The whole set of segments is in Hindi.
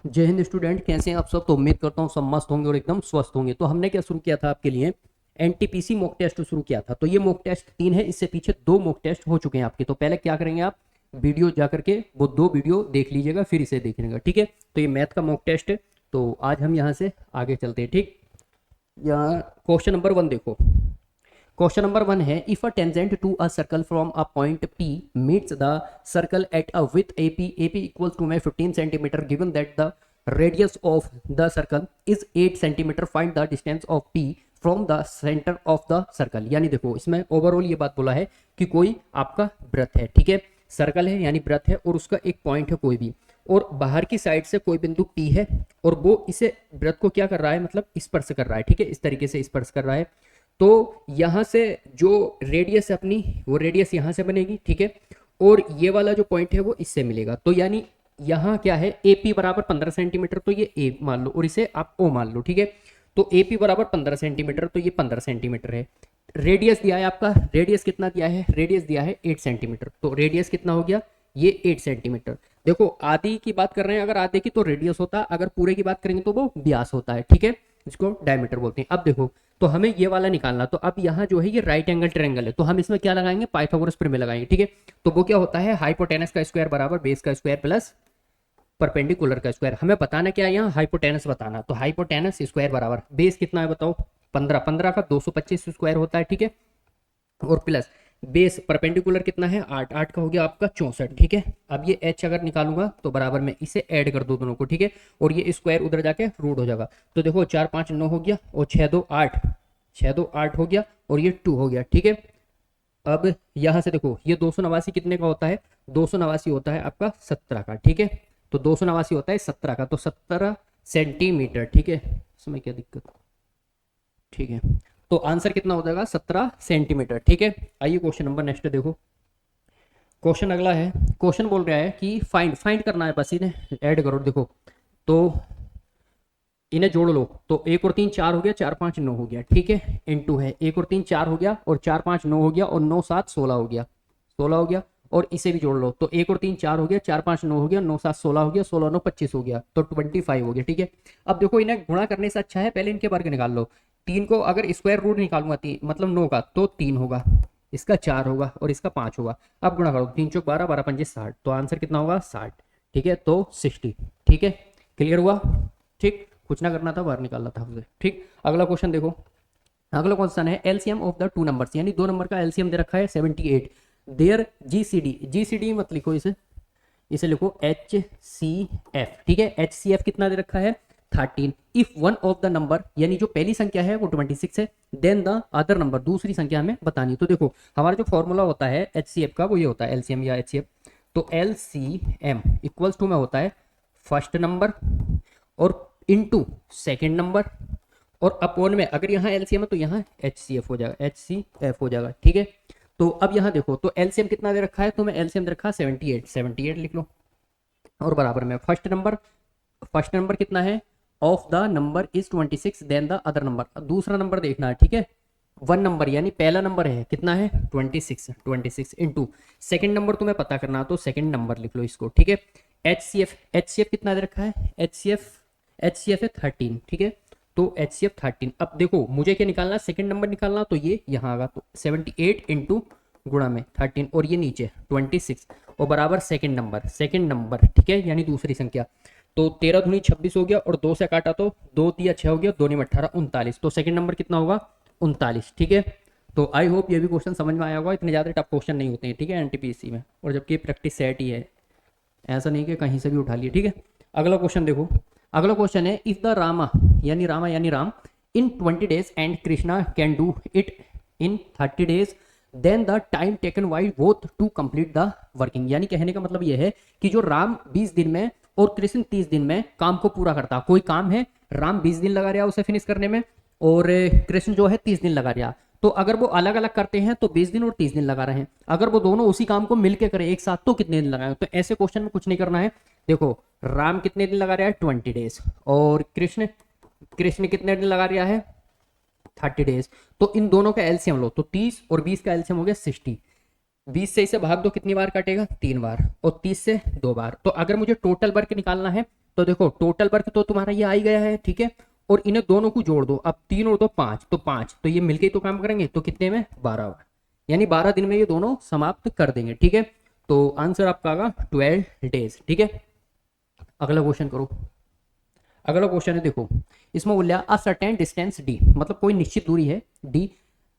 जय हिंद स्टूडेंट, कैसे हैं आप सब। तो उम्मीद करता हूँ सब मस्त होंगे और एकदम स्वस्थ होंगे। तो हमने क्या शुरू किया था आपके लिए, एनटीपीसी मॉक टेस्ट शुरू किया था। तो ये मॉक टेस्ट 3 है, इससे पीछे 2 मॉक टेस्ट हो चुके हैं आपके। तो पहले क्या करेंगे आप, वीडियो जा करके वो 2 वीडियो देख लीजिएगा, फिर इसे देखिएगा, ठीक है। तो ये मैथ का मॉक टेस्ट है। तो आज हम यहाँ से आगे चलते हैं, ठीक। यहाँ क्वेश्चन नंबर 1 देखो। क्वेश्चन नंबर 1 है, if a tangent to a circle from a point P meets the circle at a with AP equals to में 15 centimetre, given that the radius of the circle is 8 centimetre, find the distance of P from the centre of the circle. यानी देखो, इसमें ओवरऑल ये बात बोला है कि कोई आपका वृत्त है, ठीक है। सर्कल है यानी वृत्त है, और उसका एक पॉइंट है कोई भी, और बाहर की साइड से कोई बिंदु P है, और वो इसे वृत्त को क्या कर रहा है, मतलब स्पर्श कर रहा है, ठीक है। इस तरीके से स्पर्श कर रहा है। तो यहाँ से जो रेडियस है अपनी, वो रेडियस यहाँ से बनेगी, ठीक है। और ये वाला जो पॉइंट है वो इससे मिलेगा। तो यानी यहाँ क्या है, AP बराबर 15 सेंटीमीटर, तो ये A मान लो और इसे आप O मान लो, ठीक है। तो AP बराबर 15 सेंटीमीटर, तो ये 15 सेंटीमीटर है। रेडियस दिया है आपका, रेडियस कितना दिया है, रेडियस दिया है 8 सेंटीमीटर। तो रेडियस कितना हो गया, ये 8 सेंटीमीटर। देखो आधी की बात कर रहे हैं, अगर आधे की तो रेडियस होता है, अगर पूरे की बात करेंगे तो वो व्यास होता है, ठीक है। इसको डायमीटर बोलते हैं। अब देखो, तो हमें ये वाला निकालना। तो अब यहाँ जो है ये राइट एंगल ट्रायंगल है, तो हम इसमें क्या लगाएंगे, पाइथागोरस प्रमेय लगाएंगे, ठीक है। तो वो क्या होता है, हाइपोटेनस का स्क्वायर बराबर बेस का स्क्वायर प्लस परपेंडिकुलर का स्क्वायर। हमें बताना क्या है, यहाँ हाइपोटेनस बताना। तो हाइपोटेनस स्क्वायर बराबर बेस कितना है बताओ, 15, 15 का 225 स्क्वायर होता है, ठीक है। और प्लस बेस परपेंडिकुलर कितना है, 8, 8 का हो गया आपका 64, ठीक है। अब ये h अगर निकालूंगा तो बराबर में इसे ऐड कर दो दोनों को, ठीक है। और ये स्क्वायर उधर जाके रूट हो जाएगा। तो देखो 4, 5, 9 हो गया, और 6, 2, 8, 6, 2, 8 हो गया, और ये 2 हो गया, ठीक है। अब यहां से देखो, ये 289 कितने का होता है, 289 होता है आपका 17 का, ठीक है। तो 289 होता है 17 का, तो 17 सेंटीमीटर, ठीक है। इसमें क्या दिक्कत, ठीक है। तो आंसर कितना हो जाएगा, 17 सेंटीमीटर, ठीक है। आइए क्वेश्चन नंबर नेक्स्ट देखो। क्वेश्चन अगला है, क्वेश्चन बोल रहा है कि फाइंड फाइंड करना है, बस इन्हें ऐड करो। देखो तो इन्हें जोड़ लो। तो 1 और 3 4 हो गया, 4, 5, 9 हो गया, ठीक है। इनटू है 1 और 3 4 हो गया, और 4, 5, 9 हो गया, और 9, 7, 16 हो गया, 16 हो गया। और इसे भी जोड़ लो। तो 1 और 3 4 हो गया, 4, 5, 9 हो गया, 9, 7, 16 हो गया, 16, 9, 25 हो गया, तो 25 हो गया, ठीक है। अब देखो, इन्हें गुणा करने से अच्छा है पहले इनके वर्ग निकाल लो। 3 को अगर स्क्वायर रूट निकालूंगा, 3 मतलब 9 का, तो 3 होगा, इसका 4 होगा, और इसका 5 होगा। अब गुणा करो, 3 चौक 12, 12 पंजे 60, तो आंसर कितना होगा, 60, ठीक है। तो 60, ठीक है। क्लियर हुआ, ठीक। कुछ ना करना था, बाहर निकालना था हमसे, ठीक। अगला क्वेश्चन देखो। अगला क्वेश्चन है, LCM of the two numbers, यानी 2 नंबर का एलसीएम दे रखा है 78। देयर जीसीडी, जीसीडी मत लिखो इसे, इसे लिखो HCF, ठीक है। HCF कितना दे रखा है, 13। If one of the number, यानी जो पहली संख्या है वो 26 है, देन द अदर नंबर, दूसरी संख्या हमें बतानी। तो देखो हमारा जो फॉर्मूला होता है HCF का, वो ये होता है, एलसीएम या HCF। तो LCM इक्वल्स टू में होता है फर्स्ट नंबर और इनटू सेकंड नंबर, और अपॉन में अगर यहाँ एलसीएम है तो यहाँ HCF हो जाएगा, HCF हो जाएगा, ठीक है। तो अब यहाँ देखो, तो एलसीएम कितना दे रखा है, तो मैं एलसीएम दे रखा है 78, 78 लिख लो। और बराबर में फर्स्ट नंबर, फर्स्ट नंबर कितना है, of the number is 26, then the other number, दूसरा नंबर देखना है, ठीक है। 1 नंबर यानी पहला नंबर है कितना है, 26, 26 इंटू सेकेंड नंबर तुम्हें पता करना, तो सेकेंड नंबर लिख लो इसको, ठीक है। HCF कितना दे रखा है, HCF है 13, ठीक है। तो HCF 13। अब देखो मुझे क्या निकालना, सेकंड नंबर निकालना, तो ये यहाँ आगा, तो 78 इंटू गुणा में 13, और ये नीचे 26, और बराबर सेकंड नंबर, ठीक है, यानी दूसरी संख्या। तो 13 दूनी 26 हो गया, और 2 से काटा तो 2 तिया 6 हो गया, 2 में 18, 39। तो सेकंड नंबर कितना होगा, 39, ठीक है। तो आई होप ये भी क्वेश्चन समझ में आया होगा, इतने ज़्यादा टफ क्वेश्चन नहीं होते हैं, ठीक है, एनटीपीसी में। और जबकि प्रैक्टिस सेट ही है, ऐसा नहीं कि कहीं से भी उठा लिए, ठीक है। अगला क्वेश्चन देखो। अगला क्वेश्चन है, इफ द रामा यानी Ram in 20 days and Krishna can do it in 30 days, then the time taken by both to complete the working. यानी कहने का मतलब यह है कि जो राम 20 दिन में और कृष्ण 30 दिन में काम को पूरा करता, कोई काम है, राम 20 दिन लगा रहा उसे फिनिश करने में, और कृष्ण जो है 30 दिन लगा रहा। तो अगर वो अलग अलग करते हैं तो 20 दिन और 30 दिन लगा रहे हैं, अगर वो दोनों उसी काम को मिलकर करें एक साथ तो कितने दिन लगाए। तो ऐसे क्वेश्चन में कुछ नहीं करना है। देखो राम कितने दिन लगा रहा है, 20 डेज, और कृष्ण कृष्ण कितने दिन लगा रहा है, 30 डेज। तो इन दोनों का एलसीएम लो, तो 30 और 20 का एलसीएम हो गया 60। 20 से इसे भाग दो, कितनी बार काटेगा, 3 बार, और 30 से 2 बार। तो अगर मुझे टोटल वर्क निकालना है तो देखो टोटल वर्क तो तुम्हारा ये आ ही गया है, ठीक है, और इन्हें दोनों को जोड़ दो, अब 3 और 2 5, तो 5, तो ये मिलके ही तो काम करेंगे, तो कितने में 12, यानी 12 दिन में ये दोनों समाप्त कर देंगे, ठीक है। तो आंसर आपका आएगा 12 डेज, ठीक है। अगला क्वेश्चन करो। अगला क्वेश्चन है देखो, इसमें बोल अ सर्टेन डिस्टेंस डी, मतलब कोई निश्चित दूरी है D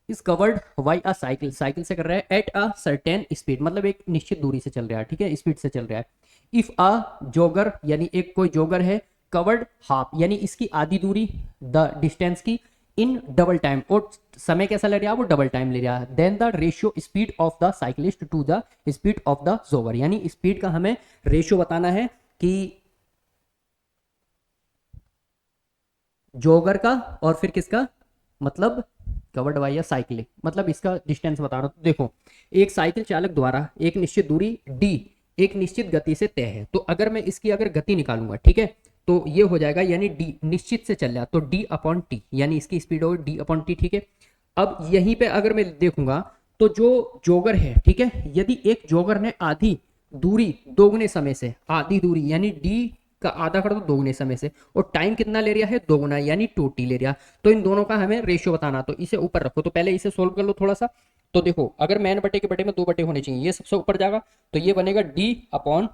is covered by a cycle, cycle से कर रहा है एट अ सर्टेन स्पीड, मतलब एक निश्चित दूरी से चल रहा है, ठीक है, स्पीड से चल रहा है। इफ अ जोगर, यानी एक कोई जोगर है, कवर्ड हाफ, यानी इसकी आधी दूरी द डिस्टेंस की, इन डबल टाइम, और समय कैसा ले रहा है वो डबल टाइम ले रहा है, then the ratio speed of the cyclist to the speed of the jogger, यानी स्पीड का हमें रेशियो बताना है कि जोगर का और फिर किसका, मतलब कवर्ड बाय या साइकिल, मतलब इसका डिस्टेंस बता रहा हूं। तो देखो एक साइकिल चालक द्वारा एक निश्चित दूरी डी एक निश्चित गति से तय है, तो अगर मैं इसकी अगर गति निकालूंगा, ठीक है, तो ये हो जाएगा, यानी डी निश्चित से चल रहा, तो डी अपॉन टी, यानी इसकी स्पीड हो डी अपॉन टी, ठीक है। अब यहीं पे अगर मैं देखूंगा तो जो जोगर है, ठीक है, यदि एक जोगर ने आधी दूरी दोगुने समय से, आधी दूरी यानी डी का आधा कर दो दोगुने समय से, और टाइम कितना ले रहा है दोगुना, यानी 2t ले रहा, तो इन दोनों का हमें रेशियो बताना, तो इसे ऊपर रखो, तो पहले इसे सोल्व कर लो थोड़ा सा। तो देखो अगर मैन बटे के बटे में 2 बटे होने चाहिए, ये सबसे ऊपर जाएगा, तो ये बनेगा डी अपॉन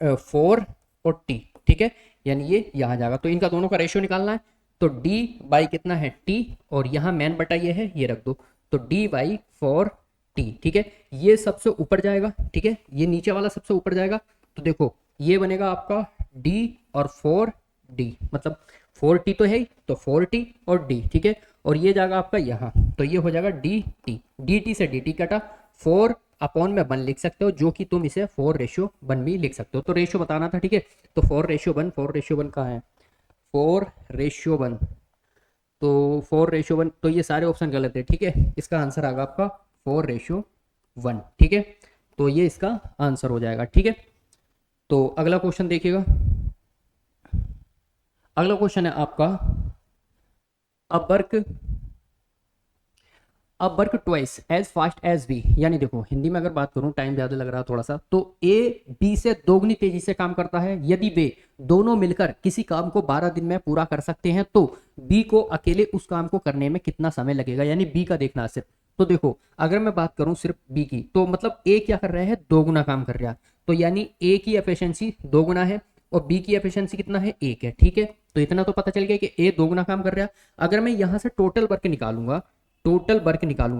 4 और टी, ठीक है, यानी ये यहाँ जाएगा, तो इनका दोनों का रेशियो निकालना है, तो डी बाई कितना है टी, और यहाँ मैन बटा ये है, ये रख दो, तो डी बाई 4t, ठीक है, ये सबसे ऊपर जाएगा, ठीक है, ये नीचे वाला सबसे ऊपर जाएगा, तो देखो ये बनेगा आपका d और 4d, मतलब 4t तो है ही, तो 4t और d, ठीक है, और ये जाएगा आपका यहाँ, तो ये हो जाएगा dt, dt से dt कटा, 4 अपॉन में 1 लिख सकते हो, जो कि तुम इसे 4:1 भी लिख सकते हो, तो रेशियो बताना था, ठीक है, तो 4:1, 4:1 कहाँ है, 4:1, तो 4:1, तो ये सारे ऑप्शन गलत है, ठीक है, इसका आंसर आएगा आपका 4:1, ठीक है, तो ये इसका आंसर हो जाएगा, ठीक है। तो अगला क्वेश्चन देखिएगा। अगला क्वेश्चन है आपका अब work twice as fast as B, यानी देखो हिंदी में अगर बात करूं, टाइम ज्यादा लग रहा है थोड़ा सा, तो ए बी से दोगुनी तेजी से काम करता है, यदि वे दोनों मिलकर किसी काम को 12 दिन में पूरा कर सकते हैं, तो बी को अकेले उस काम को करने में कितना समय लगेगा, यानी बी का देखना सिर्फ। तो देखो अगर मैं बात करूं सिर्फ बी की, तो मतलब ए क्या कर रहा है, दोगुना काम कर रहा है, तो यानी ए की एफिशिएंसी दोगुना है और बी की एफिशिएंसी कितना है 1 है, ठीक है, तो इतना तो पता चल गया कि ए दोगुना काम कर रहा है। अगर मैं यहां से टोटल वर्क निकालूंगा,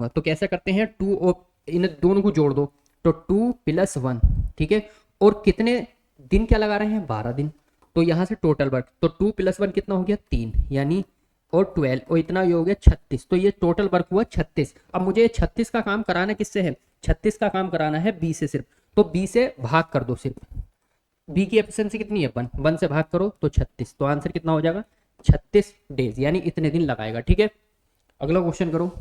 तो कैसे करते हैं, 2 और इन दोनों को जोड़ दो, तो 2 + 1, ठीक है, और कितने दिन क्या लगा रहे हैं 12 दिन, तो यहां से टोटल वर्क, तो 2 + 1 कितना हो गया 3, यानी और 12 और इतना ये हो गया 36, तो ये टोटल वर्क हुआ 36। अब मुझे 36 का काम कराना किससे है, 36 का काम कराना है बी से सिर्फ, तो बी से भाग कर दो सिर्फ, बी की एफिशिएंसी कितनी है 1 से भाग करो तो 36, तो आंसर कितना हो जाएगा 36 डेज, यानी इतने दिन लगाएगा, ठीक है। अगला क्वेश्चन करो।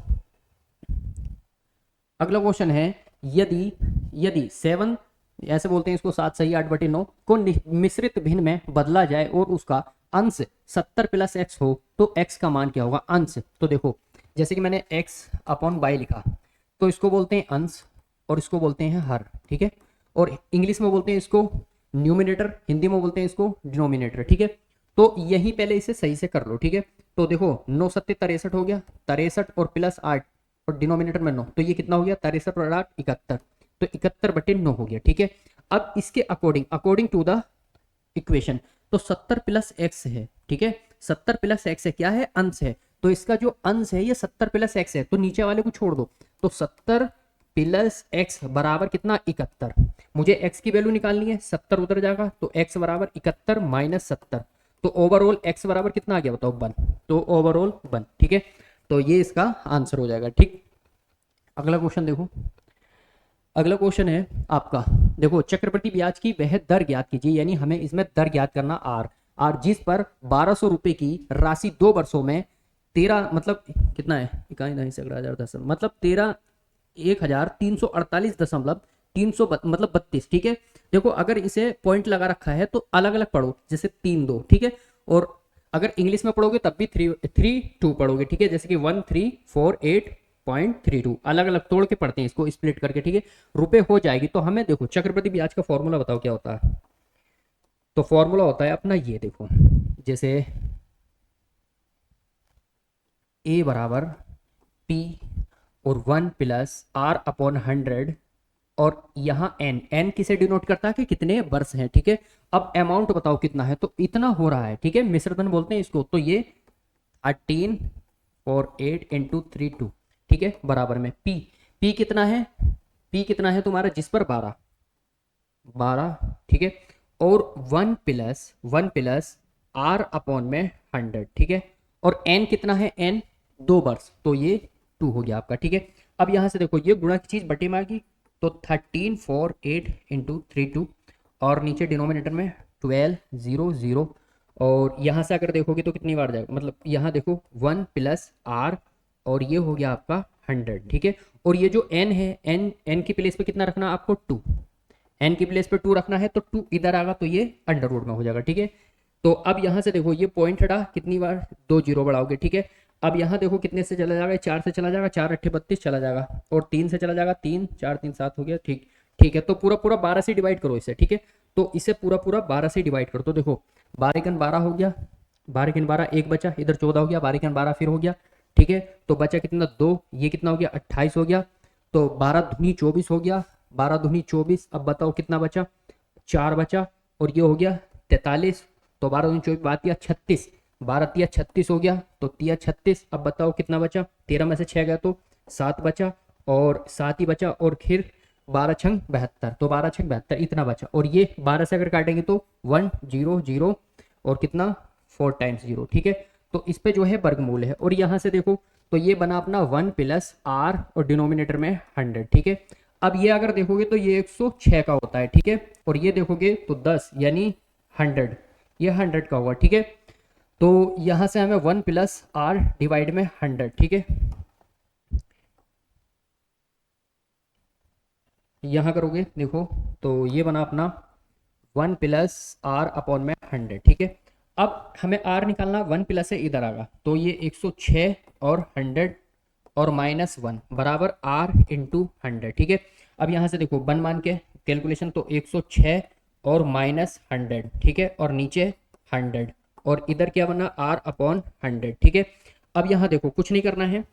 अगला क्वेश्चन है यदि यदि 7, ऐसे बोलते हैं इसको 7 सही 8/9 को मिश्रित भिन्न में बदला जाए और उसका अंश 70 + x हो, तो x का मान क्या होगा, अंश। तो देखो जैसे कि मैंने x अपॉन y लिखा, तो इसको बोलते हैं अंश और इसको बोलते हैं हर, ठीक है, और इंग्लिश में बोलते हैं इसको न्यूमिनेटर, हिंदी में बोलते हैं इसको डिनोमिनेटर, ठीक है। तो यही पहले इसे सही से कर लो, ठीक है, तो देखो 9 7 63 हो गया, 63 और +8 और डिनोमिनेटर में 9, तो ये कितना हो गया 63 और 8 71, तो 71/9 हो गया, ठीक है। अब इसके अकॉर्डिंग टू द इक्वेशन, तो 70 + x है, ठीक है, 70 + x है, क्या है अंश है, तो इसका जो अंश है ये 70 + x है, तो नीचे वाले को छोड़ दो, तो 70 + x बराबर कितना 71, मुझे x की वैल्यू निकालनी है, 70 उधर जाएगा, तो x बराबर 71 - 70, तो ओवरऑल x बराबर कितना आ गया बताओ 1, तो ओवरऑल 1, ठीक है, तो ये इसका आंसर हो जाएगा, ठीक। अगला क्वेश्चन देखो। अगला क्वेश्चन है आपका, देखो चक्रवृद्धि ब्याज की वह दर ज्ञात कीजिए, यानी हमें इसमें दर ज्ञात करना आर जिस पर 1200 रुपए की राशि 2 वर्षों में 13 मतलब कितना है इकाई नहीं सैकड़ा हजार दशम मतलब 13,1348.300 मतलब 32, ठीक है। देखो अगर इसे पॉइंट लगा रखा है तो अलग अलग पढ़ो, जैसे 3 2, ठीक है, और अगर इंग्लिश में पढ़ोगे तब भी 3 2 पढ़ोगे, ठीक है, जैसे कि 1348.32 अलग अलग तोड़ के पढ़ते हैं इसको स्प्लिट करके, ठीक है, रुपए हो जाएगी। तो हमें देखो चक्रवृद्धि ब्याज का फॉर्मूला बताओ क्या होता है, तो फॉर्मूला होता है अपना ये देखो, जैसे ए बराबर पी और 1 + r/100, और यहाँ एन, एन किसे डिनोट करता है कि कितने वर्ष हैं, ठीक है। अब अमाउंट बताओ कितना है, तो इतना हो रहा है, ठीक है, मिश्रधन बोलते हैं इसको। तो ये 13 4 8 × 3 2, ठीक है, बराबर में पी, पी कितना है, पी कितना है तुम्हारा जिस पर 12, 12, ठीक है, और 1 + r/100, ठीक है, और n कितना है, n 2 वर्ष, तो ये 2 हो गया आपका, ठीक है। अब यहाँ से देखो ये गुणा की चीज बटे में आ गई, तो 13 4 8 × 3 2, और नीचे डिनोमिनेटर में 12 0 0, और यहाँ से अगर देखोगे तो कितनी बार जाएगा, मतलब यहाँ देखो 1 + r, और ये हो गया आपका 100, ठीक है। और ये जो n है, n, n की प्लेस पे कितना रखना है आपको, 2, एन की प्लेस पे 2 रखना है, तो 2 इधर आएगा तो ये अंडर रूट में हो जाएगा, ठीक है। तो अब यहाँ से देखो ये पॉइंट हटा, कितनी बार 2 जीरो बढ़ाओगे, ठीक है। अब यहाँ देखो कितने से चला जाएगा, 4 से चला जाएगा, 4 8 32 चला जाएगा, और 3 से चला जाएगा, 3 4 3 7 हो गया, ठीक, ठीक है। तो पूरा पूरा 12 से डिवाइड करो इसे, ठीक है। तो इसे पूरा पूरा 12 से डिवाइड करो, तो देखो 12 हो गया, 12 एक बचा, इधर 14 हो गया, 12 फिर हो गया, ठीक है। तो बचा कितना, 2, ये कितना हो गया, 28 हो गया। तो 12 दूनी 24 हो गया, 12 दूनी 24, अब बताओ कितना बचा, 4 बचा, और ये हो गया 43, तो 12 दूनी 24, 12 36, 12 36 हो गया, तो 36, अब बताओ कितना बचा, 13 में से 6 गया तो 7 बचा, और 7 ही बचा, और फिर 12 छंग 72, तो 12 छंग 72 इतना बचा, और ये 12 से अगर काटेंगे तो 1 0 0, और कितना 4 टाइम्स 0, ठीक है। तो इस पे जो है वर्गमूल है, और यहाँ से देखो तो ये बना अपना 1 + r, और डिनोमिनेटर में 100, ठीक है। अब ये अगर देखोगे तो ये 106 का होता है, ठीक है, और ये देखोगे तो 10 यानी 100, ये 100 का हुआ, ठीक है। तो यहां से हमें 1 + r डिवाइड में 100, ठीक है, यहां करोगे देखो तो ये बना अपना 1 + r/100, ठीक है। अब हमें r निकालना, 1 प्लस से इधर आगा, तो ये 106 और 100 और -1 बराबर r × 100, ठीक है। अब यहाँ से देखो 1 मान के कैलकुलेशन, तो 106 और -100, ठीक है, और नीचे 100, और इधर क्या बना r/100, ठीक है। अब यहाँ देखो कुछ नहीं करना है,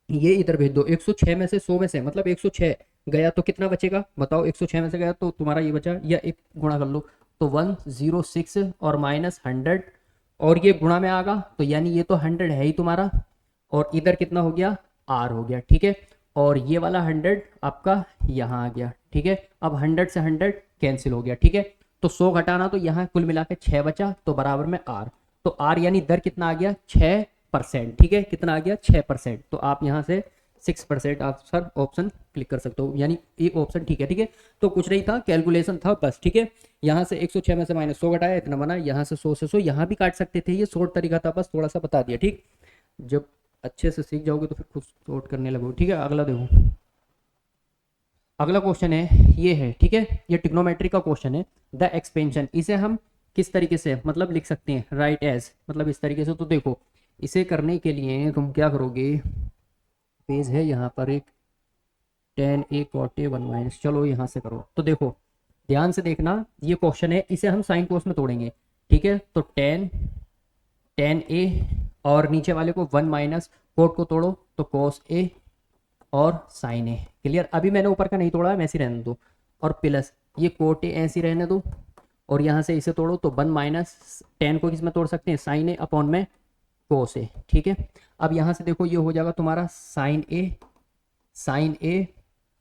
ये इधर भेज दो, 106 में से 100 में से, मतलब 106 गया तो कितना बचेगा बताओ, 106 में से गया तो तुम्हारा ये बचा, या एक गुणा कर लो, तो 106 और -100, और ये गुणा में आगा, तो यानी ये तो 100 है ही तुम्हारा, और इधर कितना हो गया, r हो गया, ठीक है। और ये वाला 100 आपका यहाँ आ गया, ठीक है। अब 100 से 100 कैंसिल हो गया, ठीक है। तो 100 घटाना, तो यहाँ कुल मिला के 6 बचा, तो बराबर में r, तो r यानी दर कितना आ गया, 6%, ठीक है, कितना आ गया 6%। तो आप यहाँ से 6% आप सर ऑप्शन क्लिक कर सकते हो, यानी ये ऑप्शन ठीक है, ठीक है। तो कुछ नहीं था, कैलकुलेशन था बस, ठीक है। यहाँ से 106 में से -100 घटाया, इतना बना, यहाँ से 100 से 100 यहाँ भी काट सकते थे, ये शॉर्ट तरीका था, बस थोड़ा सा बता दिया, ठीक। जब अच्छे से सीख जाओगे तो फिर खुद शॉर्ट करने लगोगे, ठीक है। अगला देखो, अगला क्वेश्चन है, ये है, ठीक है, ये ट्रिग्नोमेट्री का क्वेश्चन है। द एक्सपेंशन, इसे हम किस तरीके से मतलब लिख सकते हैं, राइट एज, मतलब इस तरीके से। तो देखो इसे करने के लिए तुम क्या करोगे, पेज है यहाँ पर एक, tan a cot a 1 - चलो यहाँ से करो, तो देखो ध्यान से देखना, ये क्वेश्चन है, इसे हम साइन कोस में तोड़ेंगे, ठीक है। तो tan a, और नीचे वाले को 1 - कोट को तोड़ो तो cos a और साइन ए, क्लियर। अभी मैंने ऊपर का नहीं तोड़ा है, ऐसे रहने दो, और प्लस ये कोट ए ऐसे रहने दो, और यहाँ से इसे तोड़ो तो 1 - tan को किस में तोड़ सकते हैं, साइन ए अपॉन में कोस ए, ठीक है। अब यहाँ से देखो ये हो जाएगा तुम्हारा साइन ए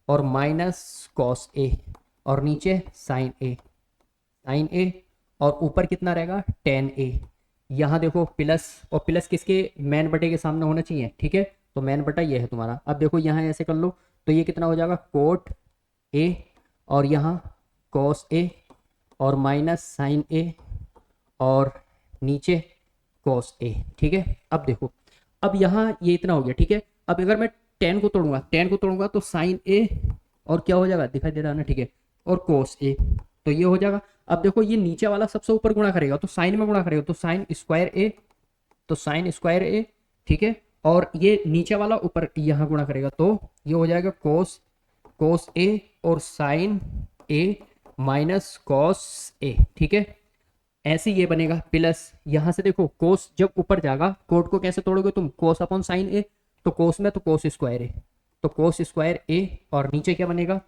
और -cos ए, और नीचे साइन ए, और ऊपर कितना रहेगा tan ए। यहाँ देखो प्लस, और प्लस किसके, मैन बटे के सामने होना चाहिए, ठीक है। तो मैन बटा ये है तुम्हारा। अब देखो यहाँ ऐसे कर लो, तो ये कितना हो जाएगा कोट ए, और यहाँ कॉस ए, और -साइन ए, और नीचे कॉस ए, ठीक है। अब देखो, अब यहाँ ये इतना हो गया, ठीक है। अब अगर मैं tan को तोड़ूंगा तो साइन ए, और क्या हो जाएगा दिखाई दे रहा है ना, ठीक है, और कोस ए, तो ये हो जाएगा। अब देखो ये नीचे वाला सबसे ऊपर गुणा करेगा, तो साइन में गुणा करेगा, तो साइन स्क्वायर ए, ठीक है। और ये नीचे वाला ऊपर यहाँ गुणा करेगा, तो ये हो जाएगा कोस ए और sign A minus cos A, ठीक है। ऐसे ये बनेगा प्लस, यहां से देखो कोस जब ऊपर जाएगा, कोड को कैसे तोड़ोगे तुम, कोस अपॉन साइन ए, तो कोस में तो कोस स्क्वायर ए, तो कोस स्क्वायर ए, और नीचे क्या बनेगा,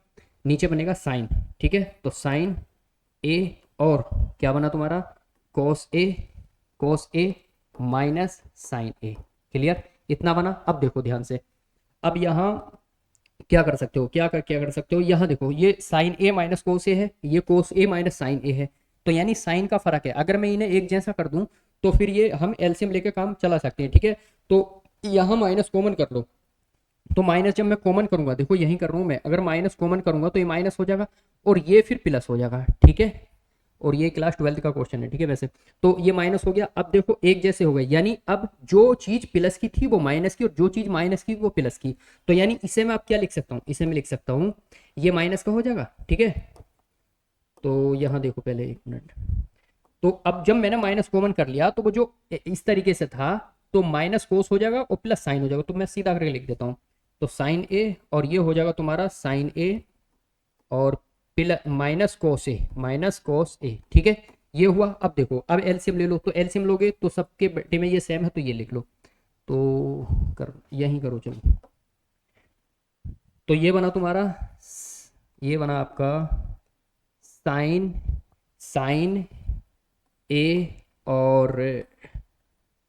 नीचे बनेगा साइन, ठीक है, तो साइन ए, और क्या बना तुम्हारा कोस ए, कोस ए माइनस साइन ए, क्लियर, इतना बना। अब देखो ध्यान से, अब यहाँ क्या कर सकते हो, क्या कर सकते हो, यहाँ देखो ये साइन ए माइनस कोस ए है, ये कोस ए माइनस साइन ए है, तो यानी साइन का फर्क है, अगर मैं इन्हें एक जैसा कर दूं तो फिर ये हम एलसीएम लेके काम चला सकते हैं, ठीक है। तो यहाँ माइनस कॉमन कर लो, तो माइनस जब मैं कॉमन करूंगा, देखो यही कर रहा हूं मैं, अगर माइनस कॉमन करूंगा तो ये माइनस हो जाएगा और ये फिर प्लस हो जाएगा, ठीक है, और ये क्लास 12 का क्वेश्चन है, ठीक है वैसे, तो ये माइनस हो गया। अब देखो एक जैसे हो गए, यानी अब जो चीज प्लस की थी वो माइनस की, और जो चीज माइनस की वो प्लस की, तो यानी इसे मैं अब क्या लिख सकता हूँ, इसे मैं लिख सकता हूँ ये माइनस का हो जाएगा, ठीक है। तो यहाँ देखो पहले एक मिनट, तो अब जब मैंने माइनस कॉमन कर लिया तो वो जो इस तरीके से था, तो माइनस कोस हो जाएगा और प्लस साइन हो जाएगा, तो मैं सीधा करके लिख देता हूँ, तो साइन ए, और ये हो जाएगा तुम्हारा साइन ए और प्लस माइनस कोस ए, माइनस कोस ए, ठीक है, ये हुआ। अब देखो अब एलसीएम ले लो, तो एलसीएम लोगे तो सबके बटे में ये सेम है, तो ये लिख लो, तो कर यही करो चलो, तो ये बना तुम्हारा, ये बना आपका साइन, साइन ए और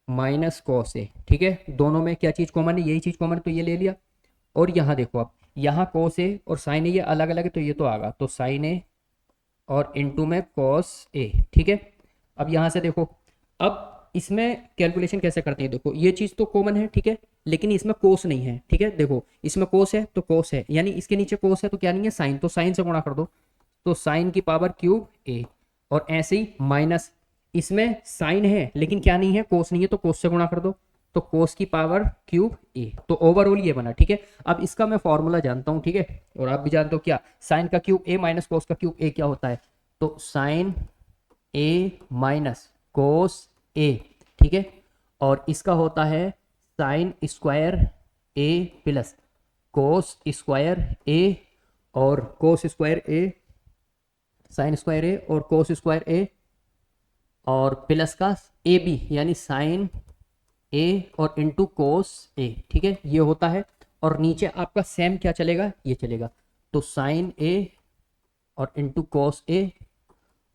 माइनस कॉस ए, ठीक है, दोनों में क्या चीज कॉमन है, यही चीज कॉमन है, तो ये ले लिया। और यहाँ देखो अब, यहाँ कॉस ए और साइन ए ये अलग अलग है, तो ये तो आगा, तो साइन ए और इनटू में कॉस ए, ठीक है। अब यहाँ से देखो, अब इसमें कैलकुलेशन कैसे करते हैं, देखो ये चीज तो कॉमन है, ठीक है, लेकिन इसमें कोस नहीं है, ठीक है, देखो इसमें कोस है तो कोस है, यानी इसके नीचे कोस है तो क्या नहीं है साइन, तो साइन से गुणा कर दो, तो साइन की पावर क्यूब ए, और ऐसे ही माइनस, इसमें साइन है लेकिन क्या नहीं है, कोस नहीं है, तो कोस से गुणा कर दो, तो कोस की पावर क्यूब ए, तो ओवरऑल ये बना, ठीक है। अब इसका मैं फॉर्मूला जानता हूं, ठीक है, और आप भी जानते हो क्या, साइन का क्यूब ए माइनस कोस का क्यूब ए क्या होता है, तो साइन ए माइनस कोस ए, ठीक है, और इसका होता है साइन स्क्वायर ए प्लस कोस स्क्वायर ए, और कोस स्क्वायर ए, साइन स्क्वायर ए और कोस स्क्वायर ए, और प्लस का ए बी यानी साइन ए और इंटू कोस ए, ठीक है, ये होता है। और नीचे आपका सेम क्या चलेगा, ये चलेगा, तो साइन ए और इंटू कोस ए,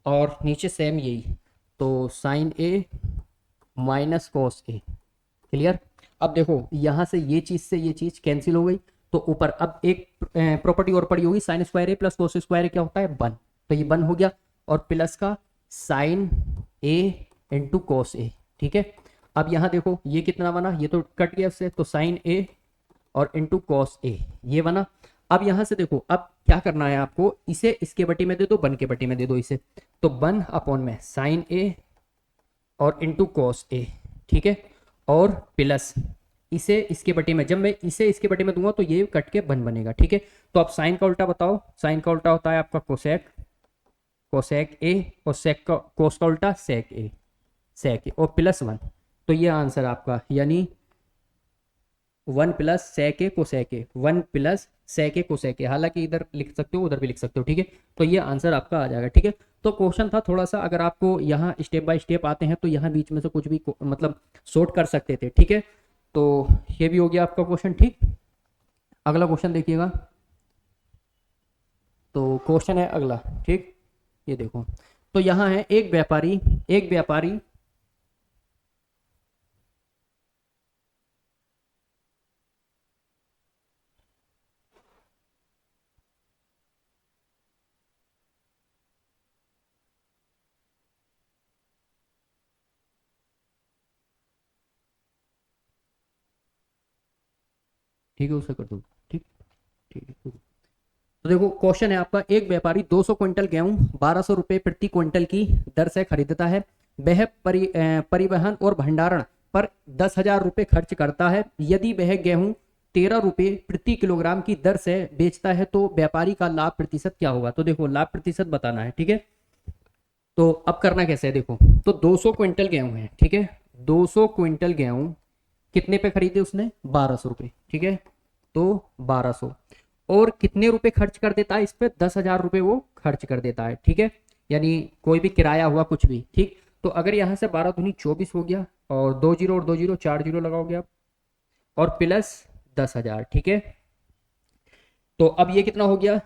और नीचे सेम यही, तो साइन ए माइनस कोस ए, क्लियर। अब देखो यहाँ से ये चीज कैंसिल हो गई, तो ऊपर अब एक प्रॉपर्टी और पड़ी होगी, साइन स्क्वायर ए प्लस कोस स्क्वायर क्या होता है, वन, तो ये वन हो गया, और प्लस का साइन ए इंटू कोस ए, ठीक है। अब यहाँ देखो ये कितना बना, ये तो कट गया उससे, तो साइन ए और इंटू कॉस ए, ये बना। अब यहाँ से देखो अब क्या करना है आपको, इसे इसके बटी में दे दो, वन के बटी में दे दो इसे, तो वन अपॉन में साइन ए और इंटू कॉस ए, ठीक है, और प्लस इसे इसके बटे में, जब मैं इसे इसके बटे में दूंगा तो ये कट के वन बनेगा, ठीक है। तो अब साइन का उल्टा बताओ, साइन का उल्टा होता है आपका कोसेक, कोसेक ए, और सेक का कोस का उल्टा सेक ए, सेक ए, और प्लस वन, तो ये आंसर आपका, यानी one plus sec A cosec A, one plus sec A cosec A, हालांकि इधर लिख सकते हो उधर भी लिख सकते हो, ठीक है, तो ये आंसर आपका आ जाएगा, ठीक है। तो क्वेश्चन था थोड़ा सा, अगर आपको यहाँ स्टेप बाय स्टेप आते हैं तो यहाँ बीच में से कुछ भी मतलब शॉर्ट कर सकते थे, ठीक है। तो ये भी हो गया आपका क्वेश्चन, ठीक। अगला क्वेश्चन देखिएगा, तो क्वेश्चन है अगला, ठीक, ये देखो, तो यहाँ है एक व्यापारी, एक व्यापारी ठीक है, उसे कर दो, ठीक, ठीक है। तो देखो क्वेश्चन है आपका, एक व्यापारी 200 क्विंटल गेहूं 1200 रुपए प्रति क्विंटल की दर से खरीदता है, वह परिवहन और भंडारण पर 10,000 रुपए खर्च करता है, यदि वह गेहूं 13 रुपए प्रति किलोग्राम की दर से बेचता है तो व्यापारी का लाभ प्रतिशत क्या होगा। तो देखो लाभ प्रतिशत बताना है, ठीक है। तो अब करना कैसे है, देखो, तो 200 क्विंटल गेहूं है, ठीक है, 200 क्विंटल गेहूं कितने पे खरीदे उसने, 1200 रुपए, ठीक है, तो 1200, और कितने रुपए खर्च कर देता है इस पे, 10,000 रुपए वो खर्च कर देता है, ठीक है, यानी कोई भी किराया हुआ कुछ भी, ठीक। तो अगर यहाँ से 12 दूनी 24 हो गया, और 2 जीरो और 2 जीरो 4 जीरो लगाओगे आप, और प्लस 10,000, ठीक है। तो अब ये कितना हो गया,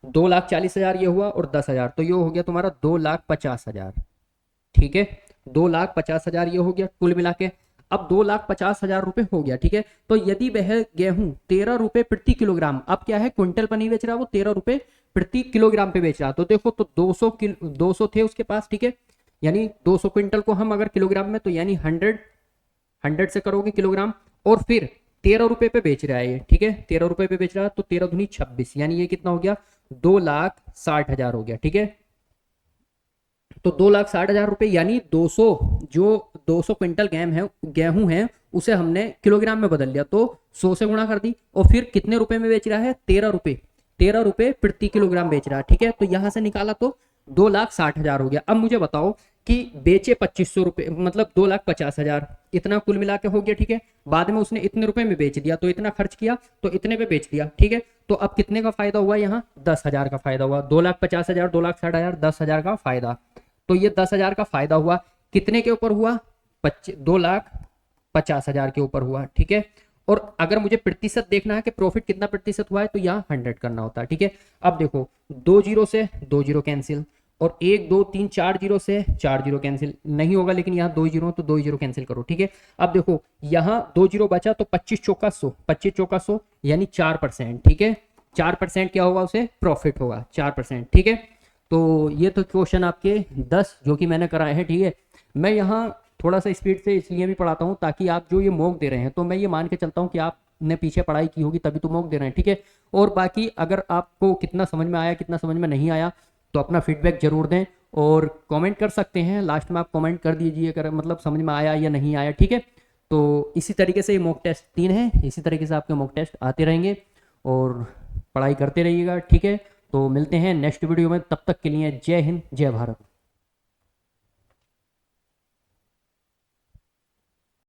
2,40,000 ये हुआ, और 10,000, तो ये हो गया तुम्हारा 2,50,000, ठीक है। 2,50,000 ये हो गया कुल मिला के। अब 2,50,000 रुपए हो गया, ठीक है। तो यदि वह गेहूं 13 रुपए प्रति किलोग्राम, अब क्या है क्विंटल पर नहीं बेच रहा, वो 13 रुपए प्रति किलोग्राम पे बेच रहा, तो देखो तो 200 थे उसके पास, ठीक है। यानी 200 क्विंटल को हम अगर किलोग्राम में, तो यानी 100 से करोगे किलोग्राम, और फिर 13 रुपए पे बेच रहा है ये, ठीक है। 13 रुपए पे बेच रहा है, तो 13 दूनी 26, यानी ये कितना हो गया, 2,60,000 हो गया, ठीक है। तो 2,60,000 रुपए, यानी 200, जो 200 क्विंटल गेहूं है उसे हमने किलोग्राम में बदल लिया, तो 100 से गुणा कर दी, और फिर कितने रुपए में बेच रहा है, 13 रुपए, 13 रुपए प्रति किलोग्राम बेच रहा है, ठीक है। तो यहां से निकाला तो 2,60,000 हो गया। अब मुझे बताओ कि बेचे 2500 रुपए, मतलब 2,50,000, इतना कुल मिला के हो गया, ठीक है। बाद में उसने इतने रुपए में बेच दिया, तो इतना खर्च किया तो इतने पे बेच दिया, ठीक है। तो अब कितने का फायदा हुआ, यहाँ 10,000 का फायदा हुआ। 2,50,000, 2,60,000, 10,000 का फायदा। तो ये 10,000 का फायदा हुआ, कितने के ऊपर हुआ, 2,50,000 के ऊपर हुआ, ठीक है। और अगर मुझे प्रतिशत देखना है कि प्रॉफिट कितना प्रतिशत हुआ है, तो यहाँ 100 करना होता है, ठीक है। अब देखो 2 जीरो से 2 जीरो कैंसिल, और 1 2 3 4 जीरो से 4 जीरो कैंसिल नहीं होगा, लेकिन यहाँ 2 जीरो, तो 2 जीरो कैंसिल करो, ठीक है। अब देखो यहाँ 2 जीरो बचा, तो 25 चौका 100, 25 चौका 100, यानी 4%, ठीक है। 4% क्या होगा, उसे प्रॉफिट होगा 4%, ठीक है। तो ये तो क्वेश्चन आपके 10 जो कि मैंने कराए हैं, ठीक है। मैं यहाँ थोड़ा सा स्पीड से इसलिए भी पढ़ाता हूँ, ताकि आप जो ये मॉक दे रहे हैं, तो मैं ये मान के चलता हूँ कि आपने पीछे पढ़ाई की होगी, तभी तो मॉक दे रहे हैं, ठीक है। और बाकी अगर आपको कितना समझ में आया, कितना समझ में नहीं आया, तो अपना फीडबैक जरूर दें, और कमेंट कर सकते हैं, लास्ट में आप कमेंट कर दीजिए अगर मतलब समझ में आया या नहीं आया, ठीक है। तो इसी तरीके से ये मॉक टेस्ट 3 है, इसी तरीके से आपके मॉक टेस्ट आते रहेंगे, और पढ़ाई करते रहिएगा, ठीक है। तो मिलते हैं नेक्स्ट वीडियो में, तब तक के लिए जय हिंद जय भारत।